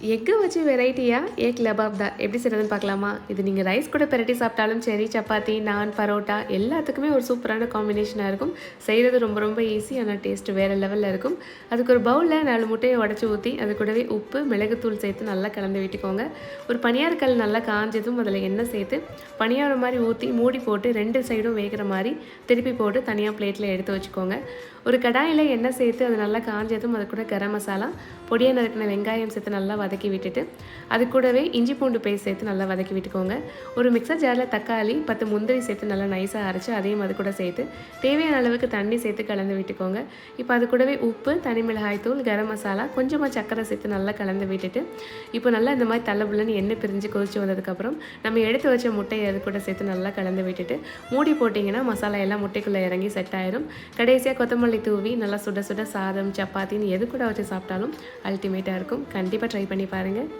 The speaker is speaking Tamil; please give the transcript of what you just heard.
எக்கு வச்சு வெரைட்டியா எக் லபாப் தான் எப்படி செய்கிறதுன்னு பார்க்கலாமா? இது நீங்கள் ரைஸ் கூட பெரட்டி சாப்பிட்டாலும் சரி, சப்பாத்தி, நான், பரோட்டா எல்லாத்துக்குமே ஒரு சூப்பரான காம்பினேஷனாக இருக்கும். செய்கிறது ரொம்ப ரொம்ப ஈஸி, ஆனால் டேஸ்ட்டு வேறு லெவலில் இருக்கும். அதுக்கு ஒரு பவுலில் 4 முட்டையை உடச்சி ஊற்றி அது கூடவே உப்பு, மிளகுத்தூள் சேர்த்து நல்லா கலந்து விட்டுக்கோங்க. ஒரு பணியாரக்கல் நல்லா காஞ்சதும் அதில் எண்ணெய் சேர்த்து பணியாரம் மாதிரி ஊற்றி மூடி போட்டு 2 சைடும் வேகிற மாதிரி திருப்பி போட்டு தனியாக பிளேட்டில் எடுத்து வச்சுக்கோங்க. ஒரு கடாயில் எண்ணெய் சேர்த்து அது நல்லா காஞ்சதும் அது கூட கரம் மசாலா, பொடியாக நறுக்கின வெங்காயம் சேர்த்து நல்லா வதக்கி விட்டுட்டு அது கூடவே இஞ்சி பூண்டு பேஸ்ட் சேர்த்து நல்லா வதக்கி விட்டுக்கோங்க. ஒரு மிக்சர் ஜாரில் தக்காளி 10 முந்திரி சேர்த்து நல்லா நைஸாக அரைச்சி அதையும் அது கூட சேர்த்து தேவையான அளவுக்கு தண்ணி சேர்த்து கலந்து விட்டுக்கோங்க. இப்போ அது கூடவே உப்பு, தனி மிளகாய் தூள், கரம் மசாலா, கொஞ்சமாக சர்க்கரை சேர்த்து நல்லா கலந்து விட்டுட்டு இப்போ நல்லா இந்த மாதிரி தள்ளபுள்ளன்னு எண்ணெய் பிரிஞ்சு கொதிச்சு வந்ததுக்கப்புறம் நம்ம எடுத்து வச்ச முட்டையை அது கூட சேர்த்து நல்லா கலந்து விட்டுட்டு மூடி போட்டிங்கன்னா மசாலா எல்லாம் முட்டைக்குள்ளே இறங்கி செட் ஆயிரும். கடைசியாக கொத்தமல்லி தூவி நல்லா சுட சுட சாதம், சப்பாத்தின்னு எது கூட வச்சு சாப்பிட்டாலும் அல்டிமேட்டாக இருக்கும். கண்டிப்பாக ட்ரை பண்ணி பாருங்கள்.